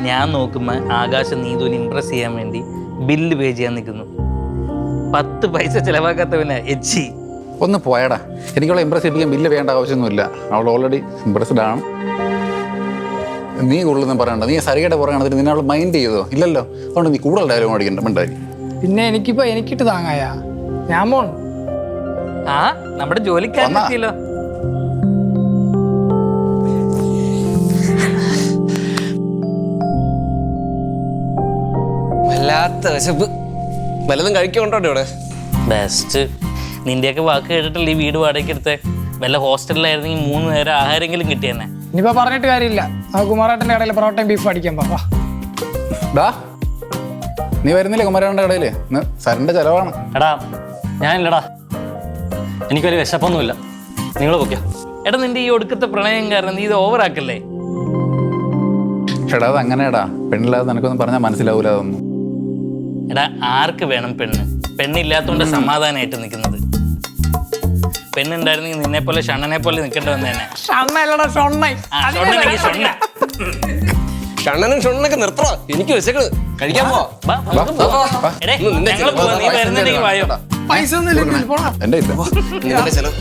ഞാൻ നോക്കുമ്പോൾ ആകാശം നീതുവിനെ ഇമ്പ്രസ് ചെയ്യാൻ വേണ്ടി ബില്ല് പേ ചെയ്യാൻ നിൽക്കുന്നു. 10 പൈസ ചിലവാക്കാത്തവനാ എച്ചി. ഒന്ന് പോയടാ, എനിക്കുള്ള ഇമ്പ്രസ് ചെയ്യിപ്പിക്കാൻ ബില്ല് വേണ്ട ആവശ്യമൊന്നുമില്ല. അവൾ ഓൾറെഡി ഇമ്പ്രസ്ഡ് ആണ്. നീ കൂടുതലൊന്നും പറയണ്ട. നീ സരികയുടെ പുറകെ നിന്നെ അവൾ മൈൻഡ് ചെയ്തോ? ഇല്ലല്ലോ. അതുകൊണ്ട് നീ കൂടുതൽ ഡയലോഗ് അടിക്കണ്ട, മിണ്ടായി. പിന്നെ എനിക്കിട്ട് താങ്ങായ ഞാൻ പോണു. ആ നമ്മുടെ ജോലിക്കാരനെത്തിയല്ലോ. വല്ലാത്ത വിശപ്പ്. വല്ലതും കഴിക്കൊണ്ടോ ഇവിടെ? ബെസ്റ്റ്. നിന്റെയൊക്കെ വാക്ക് കേട്ടിട്ടല്ലേ ഈ വീട് വാടകയ്ക്ക് എടുത്തേ. വല്ല ഹോസ്റ്റലിലായിരുന്നെങ്കിൽ 3 നേരം ആഹാരെങ്കിലും കിട്ടിയെന്നെ. ഇനിയിപ്പോ പറഞ്ഞിട്ട് കാര്യമില്ല. ആ കുമാരേട്ടന്റെ കടയിൽ പൊറോട്ടയും ബീഫ് അടിക്കാൻ പാ. ഡാ, നീ വരുന്നില്ലേ കുമാരേട്ടൻ്റെ കടയിൽ? സരന്റെ ചെലവാണ്. എടാ ഞാനില്ലടാ, എനിക്ക് വലിയ വിശപ്പൊന്നുമില്ല. നിങ്ങൾ പൊയ്ക്കോ. എടാ നിന്റെ ഈ ഒടുക്കത്തെ പ്രണയം കാരണം നീ ഇത് ഓവറാക്കല്ലേ? എടാ അത് അങ്ങനെയാടാ, പെണ്ണില്ലാതെ നിനക്കൊന്നും പറഞ്ഞാൽ മനസ്സിലാവൂല അതൊന്നും. എടാ ആർക്ക് വേണം പെണ്ണ്? പെണ്ണില്ലാത്തോണ്ട് സമാധാനമായിട്ട് നിൽക്കുന്നത്. പെണ്ണുണ്ടായിരുന്നെങ്കിൽ നിന്നെ പോലെ ഷണ്ണനെ പോലെ നിൽക്കേണ്ടി വന്നേനെ. ഷണ്ണനും ഷണ്ണനൊക്കെ നിർത്തണോ? എനിക്ക് വിശക്കണ്. കഴിക്കാൻ പോ. നീ വരുന്നുണ്ടെങ്കിൽ വായോ. പൈസ എൻ്റെ ഇല്ല. നിന്റെ ചെലവ്.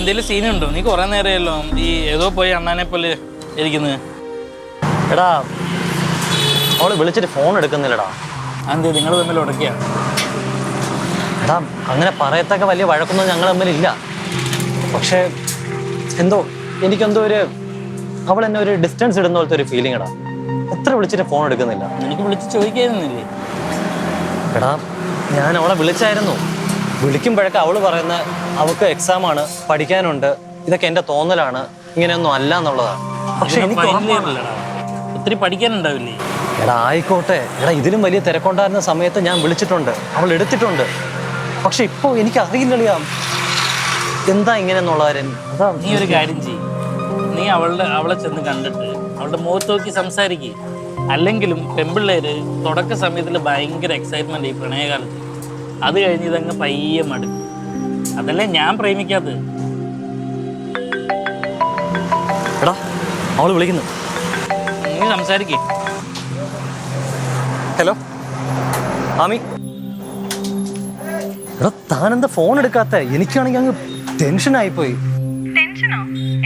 എന്തെങ്കിലും സീനുണ്ടോ? നീ കുറെ നേരമല്ലോ ഈ ഏതോ പോയി അണ്ണാനെ പോലെ ഇരിക്കുന്നത്. എടാ അവള് വിളിച്ചിട്ട് ഫോൺ എടുക്കുന്നില്ലടാ. അതെന്ത് നിങ്ങൾ തമ്മിൽ ഉടക്കിയാ? എടാ അങ്ങനെ പറയത്തക്ക വലിയ വഴക്കൊന്നും ഞങ്ങൾ തമ്മിലില്ല. പക്ഷേ എനിക്കെന്തോ അവൾ എന്നെ ഒരു ഡിസ്റ്റൻസ് ഇടുന്ന പോലത്തെ ഒരു ഫീലിംഗ്. എടാ എത്ര വിളിച്ചിട്ട് ഫോൺ എടുക്കുന്നില്ല. എനിക്ക് വിളിച്ച് ചോദിക്കായിരുന്നില്ലേ? എടാ ഞാൻ അവളെ വിളിച്ചായിരുന്നു. വിളിക്കുമ്പോഴൊക്കെ അവള് പറയുന്ന അവൾക്ക് എക്സാമാണ്, പഠിക്കാനുണ്ട്, ഇതൊക്കെ എൻ്റെ തോന്നലാണ്, ഇങ്ങനെയൊന്നും അല്ല എന്നുള്ളതാണ്. പക്ഷെ എനിക്ക് ഒത്തിരി പഠിക്കാനുണ്ടാവില്ലേ? എടാ ആയിക്കോട്ടെ. എടാ ഇതിലും വലിയ തിരക്കുണ്ടായിരുന്ന സമയത്ത് ഞാൻ വിളിച്ചിട്ടുണ്ട്, അവൾ എടുത്തിട്ടുണ്ട്. പക്ഷെ ഇപ്പോൾ എനിക്ക് അറിയില്ലല്ലോ എന്താ ഇങ്ങനെയെന്നുള്ള കാര്യം. നീ ഒരു കാര്യം ചെയ്യും, നീ അവളെ ചെന്ന് കണ്ടിട്ട് അവളുടെ മുഖത്ത് നോക്കി സംസാരിക്കുക. അല്ലെങ്കിലും പെൺപിള്ളേര് തുടക്ക സമയത്തിൽ ഭയങ്കര എക്സൈറ്റ്മെന്റ് ഈ പ്രണയകാലത്ത്. അത് കഴിഞ്ഞ് ഇതങ്ങ് പയ്യെ മടുക്കും. അതല്ലേ ഞാൻ പ്രേമിക്കാത്തത്. എടാ അവള് വിളിക്കുന്നു, നീ സംസാരിക്കേ. ഹലോ ആമി. എടാ താനെന്താ ഫോൺ എടുക്കാത്ത? എനിക്കാണെങ്കിൽ അങ്ങ് ടെൻഷനായിപ്പോയി. ടെൻഷനോ?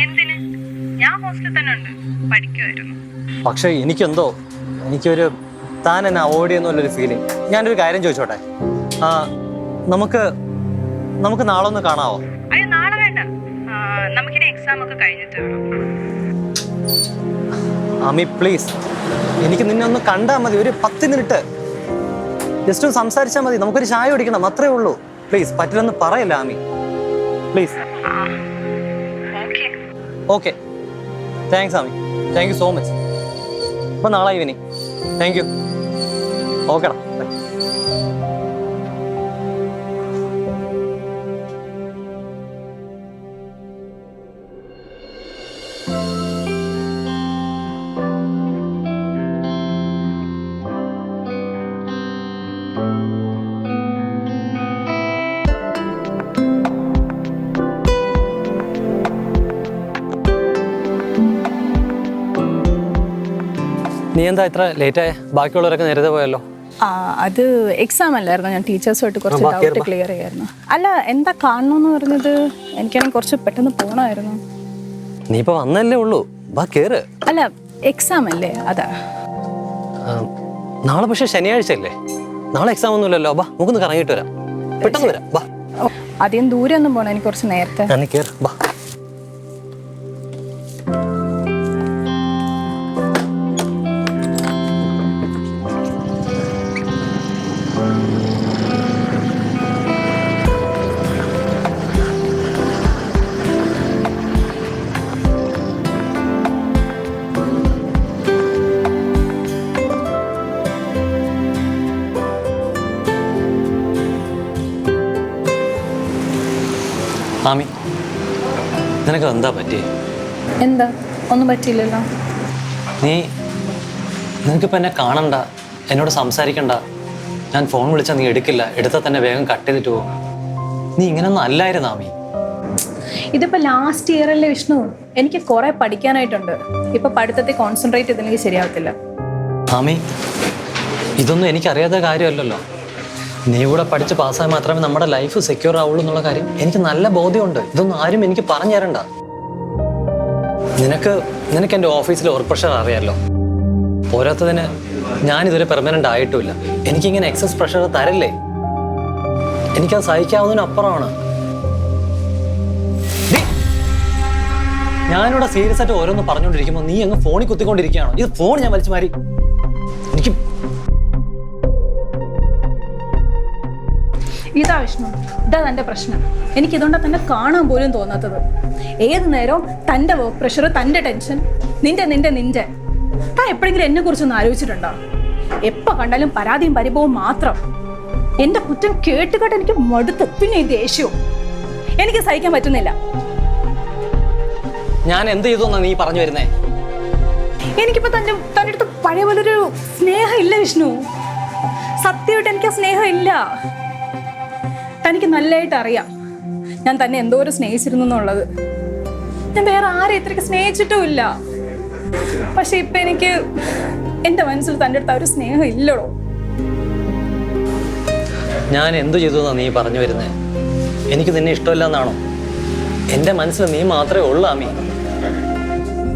എന്തിന്? ഞാൻ ഹോസ്റ്റലിൽ തന്നെ ഉണ്ട്, പഠിക്കുമായിരുന്നു. പക്ഷെ എനിക്കൊരു താൻ എന്നെ അവോയ്ഡ് ചെയ്യുന്നുള്ളൊരു ഫീലിംഗ്. ഞാനൊരു കാര്യം ചോദിച്ചോട്ടെ? നമുക്ക് നാളെ ഒന്ന് കാണാവോ? അയ്യോ നാളെ വേണ്ട, നമുക്കിനി എക്സാം ഒക്കെ കഴിഞ്ഞിട്ട് വേണം. ആമി പ്ലീസ്, എനിക്ക് നിന്നെ ഒന്ന് കണ്ടാൽ മതി. ഒരു 10 മിനിറ്റ് ജസ്റ്റ് ഒന്ന് സംസാരിച്ചാൽ മതി. നമുക്കൊരു ചായ കുടിക്കണം, അത്രേ ഉള്ളൂ. പ്ലീസ് പറ്റില്ലെന്ന് പറയല്ല Aami, please. Okay thanks Aami, thank you so much. അപ്പോൾ നാളെ ഈവനിങ്. Thank you. ഓക്കെടാ. നീ എന്താ ഇത്ര ലേറ്റായ? ബാക്കിയുള്ളവരൊക്കെ നേരത്തെ പോയല്ലോ. അത് എക്സാം അല്ലായിരുന്നു, ഞാൻ ടീച്ചേഴ്സുമായിട്ട് കുറച്ച് ഡൗട്ട് ക്ലിയർ ചെയ്യായിരുന്നു. അല്ല എന്താ കാണണമെന്ന് പറഞ്ഞത്? എനിക്കാണെങ്കിൽ കുറച്ച് പെട്ടെന്ന് പോകണമായിരുന്നു. നീ ഇപ്പൊ വന്നല്ലേ ഉള്ളൂ, ബാ കേറ്. അല്ല എക്സാം അല്ലേ, അതാ. നാളെ പക്ഷെ ശനിയാഴ്ച അല്ലേ? നാളെ എക്സാം ഒന്നുമില്ലല്ലോ. ബാ നമുക്കൊന്ന് കറങ്ങിയിട്ട് വരാം, പെട്ടെന്ന് വരാം. ബാ. അധികം ദൂരെ ഒന്നും പോകണം, എനിക്ക് കുറച്ച് നേരത്തെ. നീ കേറ്, ബാ. നിനക്ക് എന്താ പറ്റി? എന്താ? ഒന്നും പറ്റിയില്ലല്ലോ. നിനക്കിപ്പോൾ എന്നെ കാണണ്ട, എന്നോട് സംസാരിക്കണ്ട. ഞാൻ ഫോൺ വിളിച്ചാൽ നീ എടുക്കില്ല, എടുത്താൽ തന്നെ വേഗം കട്ട് ചെയ്തിട്ട് പോകും. നീ ഇങ്ങനൊന്നും അല്ലായിരുന്നു ആമി. ഇതിപ്പോൾ ലാസ്റ്റ് ഇയർ അല്ലേ വിഷ്ണു? എനിക്ക് കുറേ പഠിക്കാനായിട്ടുണ്ട്. ഇപ്പൊ പഠിത്തത്തിൽ കോൺസെൻട്രേറ്റ് ചെയ്തില്ലെങ്കിൽ ശരിയാവത്തില്ല. ആമി, ഇതൊന്നും എനിക്കറിയാത്ത കാര്യമല്ലല്ലോ. നീ കൂടെ പഠിച്ച് പാസ്സായി മാത്രമേ നമ്മുടെ ലൈഫ് സെക്യൂർ ആവുള്ളൂ എന്നുള്ള കാര്യം എനിക്ക് നല്ല ബോധ്യമുണ്ട്. ഇതൊന്നും ആരും എനിക്ക് പറഞ്ഞു തരണ്ട. നിനക്ക് എൻ്റെ ഓഫീസിലെ വർക്ക് പ്രഷർ അറിയാമല്ലോ. പോരാത്തതിന് ഞാനിതുവരെ പെർമനൻ്റ് ആയിട്ടുമില്ല. എനിക്കിങ്ങനെ എക്സസ് പ്രഷർ തരല്ലേ. എനിക്കത് സഹിക്കാവുന്നതിനപ്പുറമാണ്. ഞാനിവിടെ സീരിയസ് ആയിട്ട് ഓരോന്ന് പറഞ്ഞുകൊണ്ടിരിക്കുമ്പോൾ നീ അങ്ങ് ഫോണിൽ കുത്തിക്കൊണ്ടിരിക്കുകയാണോ? ഇത് ഫോൺ ഞാൻ വലിച്ചു മാറി. എനിക്ക് ഇതാ വിഷ്ണു, ഇതാ തൻ്റെ പ്രശ്നം. എനിക്കിതുകൊണ്ടാ തന്നെ കാണാൻ പോലും തോന്നാത്തത്. ഏത് നേരവും തൻ്റെ വർക്ക് പ്രഷർ, തൻ്റെ ടെൻഷൻ, നിന്റെ താൻ എപ്പോഴെങ്കിലും എന്നെ കുറിച്ചൊന്ന് ആലോചിച്ചിട്ടുണ്ടോ? എപ്പോൾ കണ്ടാലും പരാതിയും പരിഭവവും മാത്രം. എൻ്റെ കുറ്റം കേട്ട് എനിക്ക് മടുത്ത്. പിന്നെ ഈ ദേഷ്യവും എനിക്ക് സഹിക്കാൻ പറ്റുന്നില്ല. ഞാൻ എന്ത് ചെയ്തു എന്നാ നീ പറഞ്ഞു വരുന്നേ? എനിക്കിപ്പോൾ തൻ്റെ അടുത്ത് പഴയ പോലൊരു സ്നേഹം ഇല്ല വിഷ്ണു. സത്യമായിട്ട് എനിക്ക് ആ സ്നേഹം ഇല്ല. തനിക്ക് നല്ലതായിട്ട് അറിയാം ഞാൻ തന്നെ എന്തോരം സ്നേഹിച്ചിരുന്നു എന്നുള്ളത്. ഞാൻ വേറെ ആരെ ഇത്രയ്ക്ക് സ്നേഹിച്ചിട്ടുമില്ല. പക്ഷെ ഇപ്പൊ എനിക്ക് എൻ്റെ മനസ്സിൽ തൻ്റെ അടുത്ത് ആ ഒരു സ്നേഹം ഇല്ലടോ. ഞാൻ എന്തു ചെയ്തു എന്നാ നീ പറഞ്ഞു വരുന്നേ? എനിക്ക് നിന്നെ ഇഷ്ടമില്ല എന്നാണോ? എൻ്റെ മനസ്സിൽ നീ മാത്രമേ ഉള്ളൂ ആമി.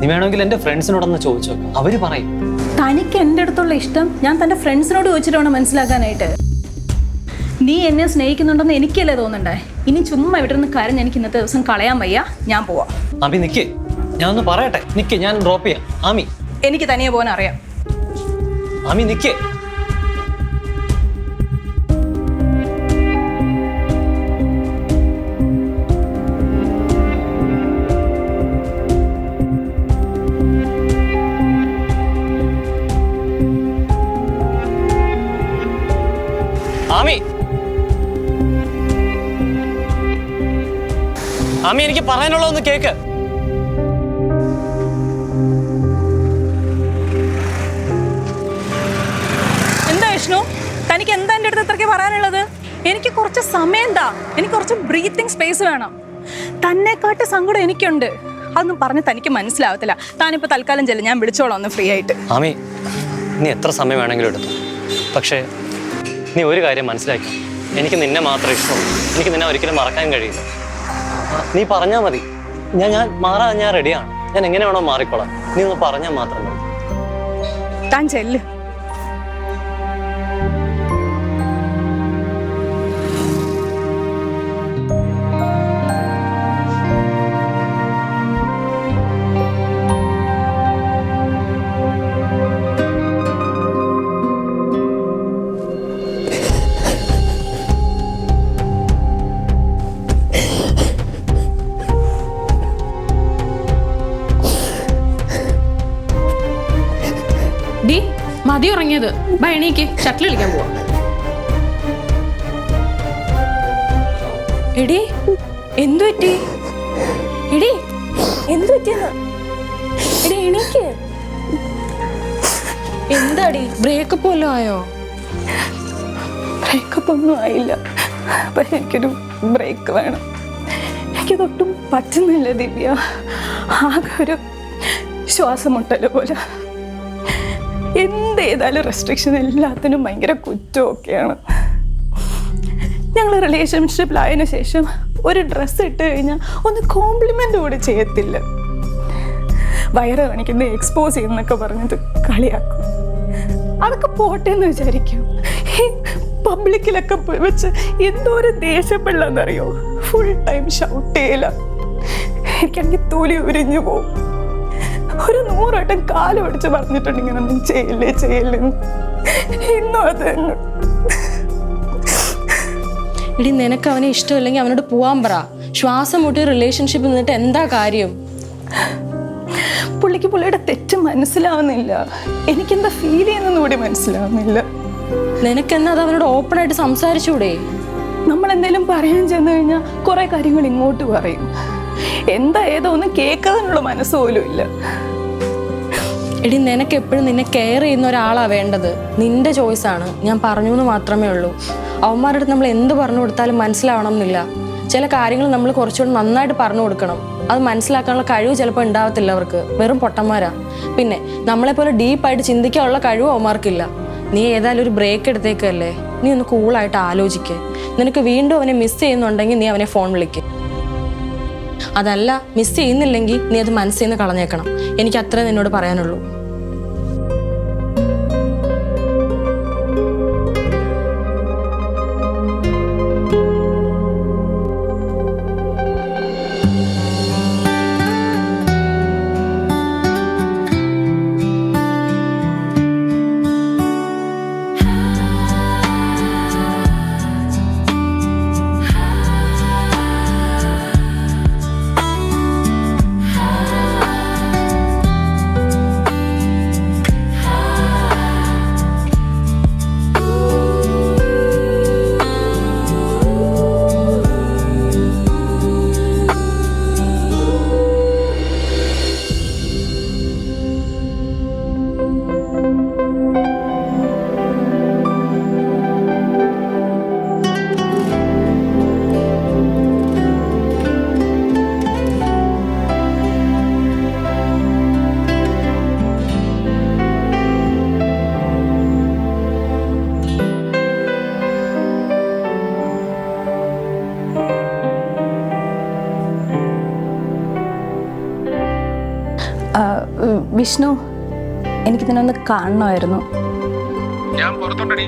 നീ വേണമെങ്കിൽ എൻ്റെ ഫ്രണ്ട്സിനോടൊന്ന് ചോദിച്ചോ, അവര് പറയും. തനിക്ക് എൻ്റെ അടുത്തുള്ള ഇഷ്ടം ഞാൻ തൻ്റെ ഫ്രണ്ട്സിനോട് ചോദിച്ചിട്ട് വേണം മനസ്സിലാക്കാനായിട്ട്. നീ എന്നെ സ്നേഹിക്കുന്നുണ്ടെന്ന് എനിക്കല്ലേ തോന്നണ്ടേ? ഇനി ചുമ്മാ ഇവിടെ നിന്ന് കരഞ്ഞ് എനിക്ക് ഇന്നത്തെ ദിവസം കളയാൻ വയ്യ. ഞാൻ പോവാം. ആമി നിക്ക്, ഞാൻ ഒന്ന് പറയട്ടെ. നിക്ക്, ഞാൻ ഡ്രോപ്പ് ചെയ്യാം. ആമി, എനിക്ക് തനിയെ പോകാൻ അറിയാം. ആമി നിക്ക്. ആമി, ആമി എനിക്ക് പറയാനുള്ളതൊന്ന് കേക്ക്. എന്താ വിഷ്ണു, തനിക്ക് എന്താ എൻ്റെ അടുത്ത് ഇത്രയ്ക്ക് പറയാനുള്ളത്? എനിക്ക് കുറച്ച് സമയം എന്താ, എനിക്ക് കുറച്ച് ബ്രീത്തിങ് സ്പേസ് വേണം. തന്നെക്കാട്ട് സങ്കടം എനിക്കുണ്ട്. അതൊന്നും പറഞ്ഞ് തനിക്ക് മനസ്സിലാവത്തില്ല. താനിപ്പോൾ തൽക്കാലം ചെല്ലും, ഞാൻ വിളിച്ചോളാം ഒന്ന് ഫ്രീ ആയിട്ട്. ആമി, നീ എത്ര സമയം വേണമെങ്കിലും എടുത്തു. പക്ഷേ നീ ഒരു കാര്യം മനസ്സിലാക്കി, എനിക്ക് നിന്നെ മാത്രമേ ഇഷ്ടമുള്ളൂ. എനിക്ക് നിന്നെ ഒരിക്കലും മറക്കാൻ കഴിയില്ല. നീ പറഞ്ഞാൽ മതി, ഞാൻ മാറാൻ ഞാൻ റെഡിയാണ്. ഞാൻ എങ്ങനെ വേണോ മാറിക്കോളാം. നീ ഒന്ന് പറഞ്ഞാൽ മാത്രം മതി. താൻ ചെല്ല്. മതി ഉറങ്ങിയത്. എണീക്ക്, ഷട്ടിൽ കളിക്കാൻ പോവാ. എടി എന്തു പറ്റി? എടി എന്തു പറ്റിയെന്ന്? എടി എണീക്ക്. എന്താടി, ബ്രേക്കപ്പ് വല്ലതും ആയോ? ബ്രേക്കപ്പ് ഒന്നും ആയില്ല, പക്ഷെ എനിക്കൊരു ബ്രേക്ക് വേണം. എനിക്കതൊട്ടും പറ്റുന്നില്ല ദിവ്യ. ആകെ ഒരു ശ്വാസം മുട്ടല് പോലെ. എന്ത് ചെയ്താലും റെസ്ട്രിക്ഷൻ, എല്ലാത്തിനും ഭയങ്കര കുറ്റമൊക്കെയാണ്. ഞങ്ങൾ റിലേഷൻഷിപ്പിലായതിനു ശേഷം ഒരു ഡ്രസ്സ് ഇട്ട് കഴിഞ്ഞാൽ ഒന്ന് കോംപ്ലിമെൻ്റ് കൂടി ചെയ്യത്തില്ല. വയറ് കാണിക്കുന്ന എക്സ്പോസ് ചെയ്യുന്നൊക്കെ പറഞ്ഞിട്ട് കളിയാക്കും. അതൊക്കെ പോട്ടെ എന്ന് വിചാരിക്കും. ഈ പബ്ലിക്കിലൊക്കെ വെച്ച് എന്തോരം ദേഷ്യപ്പെടില്ലെന്നറിയോ? ഫുൾ ടൈം ഷൗട്ട് ചെയ്യല. എനിക്കാണെങ്കിൽ തൊലി ഉരിഞ്ഞു പോകും. ഒരു 100 വട്ടം കാല് പിടിച്ച് പറഞ്ഞിട്ടുണ്ട് ഇങ്ങനൊന്നും ചെയ്യില്ലേ ചെയ്യില്ലെന്ന്. ഇന്നും അത് തന്നെ. എടി, നിനക്ക് അവനെ ഇഷ്ടമില്ലെങ്കിൽ അവനോട് പോവാൻ പറ. ശ്വാസം മുട്ടി റിലേഷൻഷിപ്പ് നിന്നിട്ട് എന്താ കാര്യം? പുള്ളിക്ക് പുള്ളിയുടെ തെറ്റ് മനസ്സിലാവുന്നില്ല. എനിക്കെന്താ ഫീൽ ചെയ്യുന്നതെന്ന് കൂടി മനസ്സിലാവുന്നില്ല. നിനക്കെന്നാ അത് അവനോട് ഓപ്പൺ ആയിട്ട് സംസാരിച്ചൂടെ? നമ്മൾ എന്തെങ്കിലും പറയാൻ ചെന്ന് കഴിഞ്ഞാൽ കുറെ കാര്യങ്ങൾ ഇങ്ങോട്ട് പറയും. എന്താ ഏതോ ഒന്നും കേൾക്കാനുള്ള മനസ്സ് പോലും ഇല്ല. എടി നിനക്ക് എപ്പോഴും നിന്നെ കെയർ ചെയ്യുന്ന ഒരാളാ വേണ്ടത്. നിന്റെ ചോയ്സാണ്. ഞാൻ പറഞ്ഞു എന്ന് മാത്രമേ ഉള്ളൂ. അവന്മാരുടെ അടുത്ത് നമ്മൾ എന്ത് പറഞ്ഞു കൊടുത്താലും മനസ്സിലാവണം എന്നില്ല. ചില കാര്യങ്ങൾ നമ്മൾ കുറച്ചുകൂടി നന്നായിട്ട് പറഞ്ഞു കൊടുക്കണം. അത് മനസ്സിലാക്കാനുള്ള കഴിവ് ചിലപ്പോൾ ഉണ്ടാവത്തില്ല അവർക്ക്. വെറും പൊട്ടന്മാരാ. പിന്നെ നമ്മളെപ്പോലെ ഡീപ്പായിട്ട് ചിന്തിക്കാനുള്ള കഴിവ് അവന്മാർക്കില്ല. നീ ഏതായാലും ഒരു ബ്രേക്ക് എടുത്തേക്കല്ലേ. നീ ഒന്ന് കൂളായിട്ട് ആലോചിക്ക്. നിനക്ക് വീണ്ടും അവനെ മിസ് ചെയ്യുന്നുണ്ടെങ്കിൽ നീ അവനെ ഫോൺ വിളിക്ക്. അതല്ല മിസ് ചെയ്യുന്നില്ലെങ്കിൽ നീ അത് മനസ്സിൽ നിന്ന് കളഞ്ഞേക്കണം. എനിക്ക് അത്രേ നിന്നോട് പറയാനുള്ളൂ. വിഷ്ണു, എനിക്ക് നിന്നൊന്ന് കാണണമായിരുന്നു. ഞാൻ പുറത്തോട്ടടി.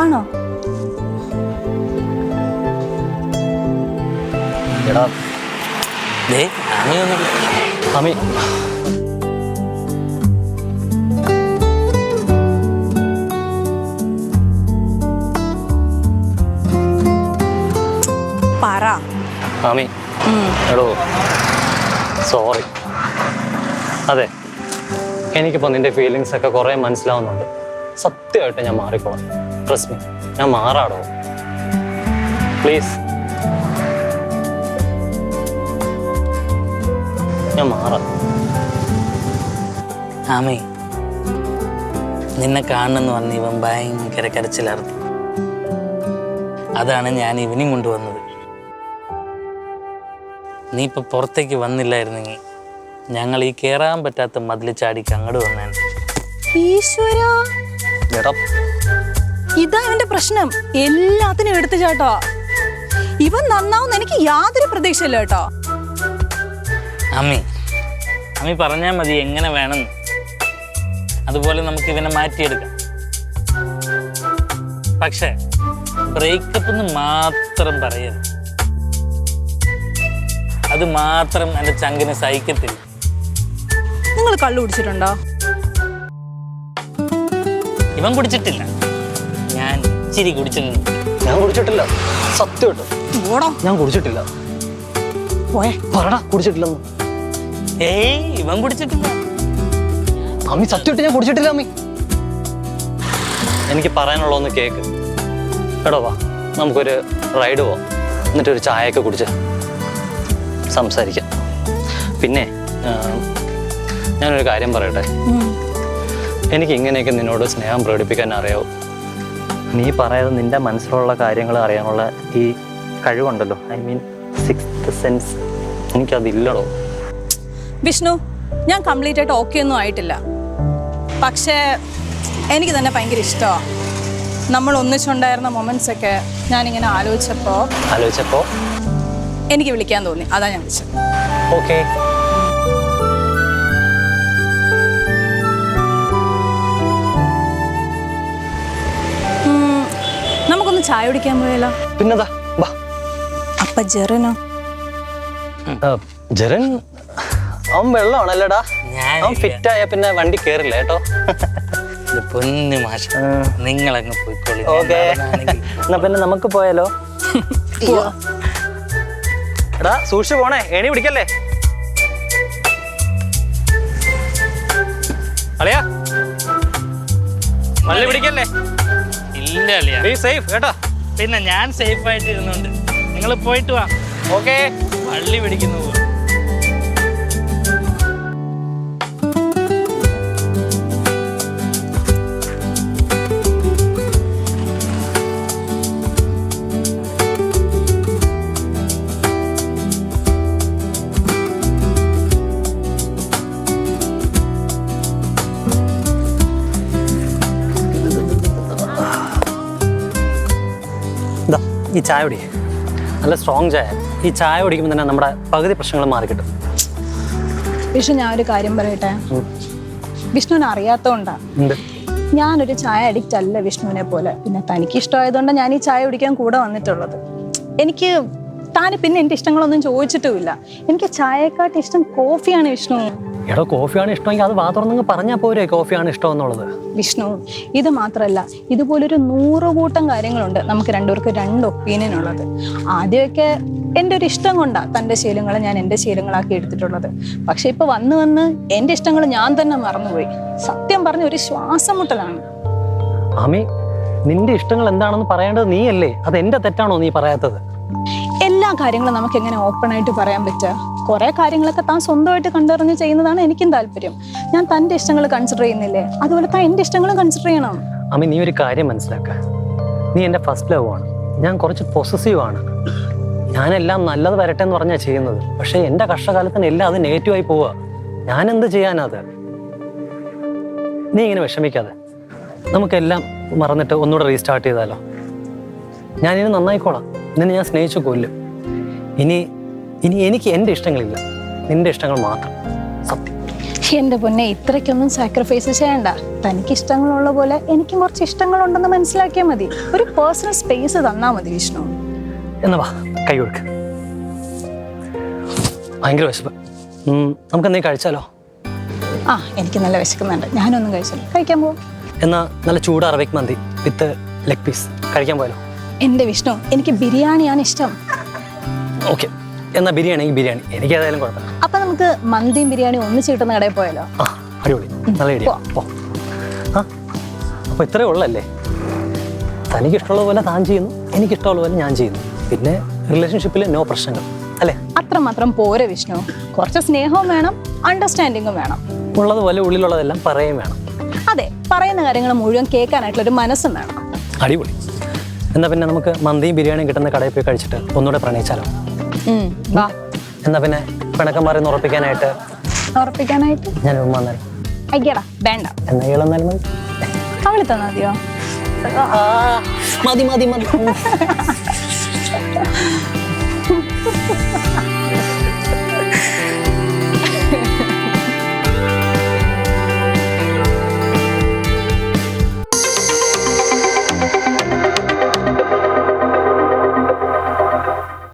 ആണോ? എടാ അമ്മി പറ. ആമി എടോ സോറി. അതെ, എനിക്കിപ്പോൾ നിന്റെ ഫീലിങ്സ് ഒക്കെ കുറേ മനസ്സിലാവുന്നുണ്ട്. സത്യമായിട്ട് ഞാൻ മാറിക്കോളാം. ട്രസ്റ്റ് മീ, ഞാൻ മാറാടോ. പ്ലീസ്, ഞാൻ മാറാം. ആമേ, നിന്നെ കാണണമെന്ന് പറഞ്ഞ് ഇവൻ ഭയങ്കര കരച്ചിലായിരുന്നു. അതാണ് ഞാൻ ഇവനെയും കൊണ്ടുവന്നത്. നീ ഇപ്പൊ പുറത്തേക്ക് വന്നില്ലായിരുന്നെങ്കിൽ ഞങ്ങൾ ഈ കേറാൻ പറ്റാത്ത മതിൽ ചാടിക്ക് അങ്ങോട്ട് വന്നേനെ. ഈശ്വരാ, ഇതാ ഇവന്റെ പ്രശ്നം. എല്ലാത്തിനും എടുത്തു ചേട്ടോ. ഇവൻ നന്നാവുന്ന എനിക്ക് യാതൊരു പ്രതീക്ഷയില്ല കേട്ടോ. അമ്മി പറഞ്ഞാൽ മതി എങ്ങനെ വേണം. അതുപോലെ നമുക്ക് ഇവനെ മാറ്റിയെടുക്കാം. പക്ഷെ ബ്രേക്കപ്പ് എന്ന് മാത്രം പറയരുത്. അത് മാത്രം എൻ്റെ ചങ്കിനെ സഹിക്കത്തില്ല. നിങ്ങൾ കള്ളു കുടിച്ചിട്ടുണ്ടോ? ഇവൻ കുടിച്ചിട്ടില്ല, ഞാൻ ഇച്ചിരി കുടിച്ചിട്ടുണ്ട്. ഞാൻ കുടിച്ചിട്ടില്ല, സത്യമായിട്ട് ഞാൻ കുടിച്ചിട്ടില്ല. പറടാ കുടിച്ചിട്ടില്ലെന്ന്. ഏയ്, ഇവൻ കുടിച്ചിട്ടില്ല. അമ്മി സത്യമായിട്ട് ഞാൻ കുടിച്ചിട്ടില്ല. അമ്മി, എനിക്ക് പറയാനുള്ളതൊന്ന് കേക്ക്. എടോ വാ, നമുക്കൊരു റൈഡ് പോവാം. എന്നിട്ടൊരു ചായയൊക്കെ കുടിച്ച് സംസാരിക്കാം. പിന്നെ ഞാനൊരു കാര്യം പറയട്ടെ. എനിക്ക് ഇങ്ങനെയൊക്കെ നിന്നോട് സ്നേഹം പ്രകടിപ്പിക്കാൻ അറിയാവും. നീ പറയാതെ നിന്റെ മനസ്സിലുള്ള കാര്യങ്ങൾ അറിയാനുള്ള ഈ കഴിവുണ്ടല്ലോ, ഐ മീൻ സിക്സ്ത് സെൻസ്, എനിക്കതില്ലടോ. വിഷ്ണു, ഞാൻ കംപ്ലീറ്റ് ആയിട്ട് ഓക്കെ ഒന്നും ആയിട്ടില്ല. പക്ഷേ എനിക്ക് തന്നെ ഭയങ്കര ഇഷ്ടമാണ്. നമ്മൾ ഒന്നിച്ചുണ്ടായിരുന്ന മൊമെന്റ്സ് ഒക്കെ ഞാനിങ്ങനെ ആലോചിച്ചപ്പോൾ എനിക്ക് വിളിക്കാൻ തോന്നി. അതാ ഞാൻ വിളിച്ചത്. ഓക്കെ, നമുക്കൊന്ന് ചായ കുടിക്കാൻ പോയാലോ? പിന്നെതാ വാ. അപ്പൊ ജെറിനോ? ജെറിൻ അവൻ വെള്ളമാണല്ലേടാ. അവൻ ഫിറ്റായ പിന്നെ വണ്ടി കേറില്ല കേട്ടോ. പൊന്നു മാഷ, നിങ്ങളങ്ങ് പോയിക്കോളി. ഓക്കെ, എന്നാ പിന്നെ നമുക്ക് പോയാലോ? എടാ സൂക്ഷിച്ചു പോണേ, ഏണി പിടിക്കല്ലേ. അളിയാ വള്ളി പിടിക്കല്ലേ. ഇല്ല അളിയാ, ബി സേഫ് കേട്ടോ. പിന്നെ ഞാൻ സേഫ് ആയിട്ട് ഇരുന്നുണ്ട്. നിങ്ങൾ പോയിട്ട് വാ. ഓക്കെ, വള്ളി പിടിക്കുന്നു. ഈ ചായ കുടി, നല്ല സ്ട്രോങ് ചായ. ഈ ചായ കുടിക്കുമ്പോൾ തന്നെ നമ്മുടെ പകുതി പ്രശ്നങ്ങൾ മാറിക്കിട്ടും. വിഷ്ണു, ഞാൻ ഒരു കാര്യം പറയട്ടെ. വിഷ്ണുവിനെ അറിയാത്തോണ്ടാ. എന്ത്? ഞാനൊരു ചായ അഡിക്റ്റ് അല്ല വിഷ്ണുവിനെ പോലെ. പിന്നെ തനിക്ക് ഇഷ്ടമായതുകൊണ്ട് ഞാൻ ഈ ചായ കുടിക്കാൻ കൂടെ വന്നിട്ടുള്ളത്. എനിക്ക് താന് പിന്നെ എൻ്റെ ഇഷ്ടങ്ങളൊന്നും ചോദിച്ചിട്ടുമില്ല. എനിക്ക് ചായയെക്കാട്ട് ഇഷ്ടം കോഫിയാണ് വിഷ്ണു. എടോ, കോഫിയാണ് ഇഷ്ടമെങ്കിൽ അത് വാ തുറന്നങ്ങ് പറഞ്ഞാൽ പോരെ കോഫിയാണ് ഇഷ്ടം എന്നുള്ളത്. വിഷ്ണു, ഇത് മാത്രമല്ല, ഇതുപോലൊരു 100 കൂട്ടം കാര്യങ്ങളുണ്ട് നമുക്ക് രണ്ടുപേർക്ക് 2 ഒപ്പീനിയൻ ഉള്ളത്. ആദ്യമൊക്കെ എൻ്റെ ഒരു ഇഷ്ടം കൊണ്ടാണ് തൻ്റെ ശീലങ്ങൾ ഞാൻ എൻ്റെ ശീലങ്ങളാക്കി എടുത്തിട്ടുള്ളത്. പക്ഷെ ഇപ്പൊ വന്ന് വന്ന് എൻ്റെ ഇഷ്ടങ്ങൾ ഞാൻ തന്നെ മറന്നുപോയി. സത്യം പറഞ്ഞ ഒരു ശ്വാസം മുട്ടലാണ്. ആമി, നിന്റെ ഇഷ്ടങ്ങൾ എന്താണെന്ന് പറയേണ്ടത് നീയല്ലേ? അത് എന്റെ തെറ്റാണോ നീ പറയാത്തത്? എല്ലാ കാര്യങ്ങളും നമുക്ക് എങ്ങനെ ഓപ്പൺ ആയിട്ട് പറയാൻ പറ്റുക? കുറെ കാര്യങ്ങളൊക്കെ താൻ സ്വന്തമായിട്ട് കണ്ടറിഞ്ഞ് ചെയ്യുന്നതാണ് എനിക്കും താല്പര്യം. ഞാൻ തൻ്റെ ഇഷ്ടങ്ങൾ കൺസിഡർ ചെയ്യുന്നില്ലേ, അതുപോലെ താൻ എൻ്റെ ഇഷ്ടങ്ങളും കൺസിഡർ ചെയ്യണം. ആമി, നീ ഒരു കാര്യം മനസ്സിലാക്കുക. നീ എൻ്റെ ഫസ്റ്റ് ലവ് ആണ്. ഞാൻ കുറച്ച് പൊസസീവ് ആണ്. ഞാനെല്ലാം നല്ലത് വരട്ടെ എന്ന് പറഞ്ഞാൽ ചെയ്യുന്നത്. പക്ഷെ എൻ്റെ കഷ്ടകാലത്തിന് എല്ലാം അത് നെഗറ്റീവായി പോവുക. ഞാൻ എന്ത് ചെയ്യാനത്? നീ ഇങ്ങനെ വിഷമിക്കാതെ നമുക്കെല്ലാം മറന്നിട്ട് ഒന്നുകൂടെ റീസ്റ്റാർട്ട് ചെയ്താലോ? ഞാനിനി നന്നായിക്കോളാം. നിന്നെ ഞാൻ സ്നേഹിച്ചു കൊല്ലും. ഇനി എനിക്ക് എൻ്റെ ഇഷ്ടങ്ങളില്ല, നിന്റെ ഇഷ്ടങ്ങൾ മാത്രം. സത്യം. എൻ്റെ പൊന്നെ, ഇത്രയ്ക്കൊന്നും സാക്രിഫൈസ് ചെയ്യണ്ട. തനിക്ക് ഇഷ്ടങ്ങളുള്ള പോലെ എനിക്കും കുറച്ച് ഇഷ്ടങ്ങളുണ്ടെന്ന് മനസ്സിലാക്കിയാൽ മതി. ഒരു പേഴ്സണൽ സ്പേസ് തന്നാൽ മതി വിഷ്ണു. എന്നാ വാ, കൈ കൊടുക്ക്. ഭയങ്കര വിശപ്പ്. നമുക്ക് എന്തെങ്കിലും കഴിച്ചാലോ? ആ, എനിക്ക് നല്ല വിശക്കുന്നുണ്ട്. ഞാനൊന്നും കഴിച്ചില്ല. കഴിക്കാൻ പോവാം. എന്നാ നല്ല ചൂട് അറബിക് മന്തി വിത്ത് ലെഗ് പീസ് കഴിക്കാൻ പോയാലോ? എൻ്റെ വിഷ്ണു, എനിക്ക് ബിരിയാണിയാണ് ഇഷ്ടം. ഓക്കെ, എന്നാ ബിരിയാണി ബിരിയാണി. എനിക്ക് ഏതായാലും കുഴപ്പമില്ല. അപ്പൊ നമുക്ക് മന്തിയും ബിരിയാണിയും ഒന്നിച്ച് കിട്ടുന്ന കടയിൽ പോയാലോ? ആ, അടിപൊളി. നല്ല ഐഡിയ. പോ. ആ, അപ്പൊ ഇത്രയേ ഉള്ളല്ലേ? തനിക്കിഷ്ടമുള്ള പോലെ താൻ ചെയ്യുന്നു, എനിക്കിഷ്ടമുള്ള പോലെ ഞാൻ ചെയ്യുന്നു. പിന്നെ റിലേഷൻഷിപ്പിൽ നോ പ്രശ്നങ്ങൾ അല്ലേ? അത്രമാത്രം പോരെ വിഷ്ണു. കുറച്ച് സ്നേഹവും വേണം, അണ്ടർസ്റ്റാൻഡിങ്ങും വേണം. ഉള്ളതുപോലെ ഉള്ളിലുള്ളതെല്ലാം പറയുകയും വേണം. അതെ, പറയുന്ന കാര്യങ്ങൾ മുഴുവൻ കേൾക്കാനായിട്ടുള്ള ഒരു മനസ്സും വേണം. അടിപൊളി. എന്നാ പിന്നെ നമുക്ക് മന്തിയും ബിരിയാണിയും കിട്ടുന്ന കടയിൽ പോയി കഴിച്ചിട്ട് ഒന്നുകൂടെ പ്രണയിച്ചാലോ? വാ. എന്നാ പിന്നെ പിണക്കം പറയുന്ന ഉറപ്പിക്കാനായിട്ട് ഞാൻ വന്നാലും അയ്യടാ വേണ്ട. എന്നാ ഇളന്നാലും മതി. അവളി തന്നാ മതിയോ? മതി മതി മതി.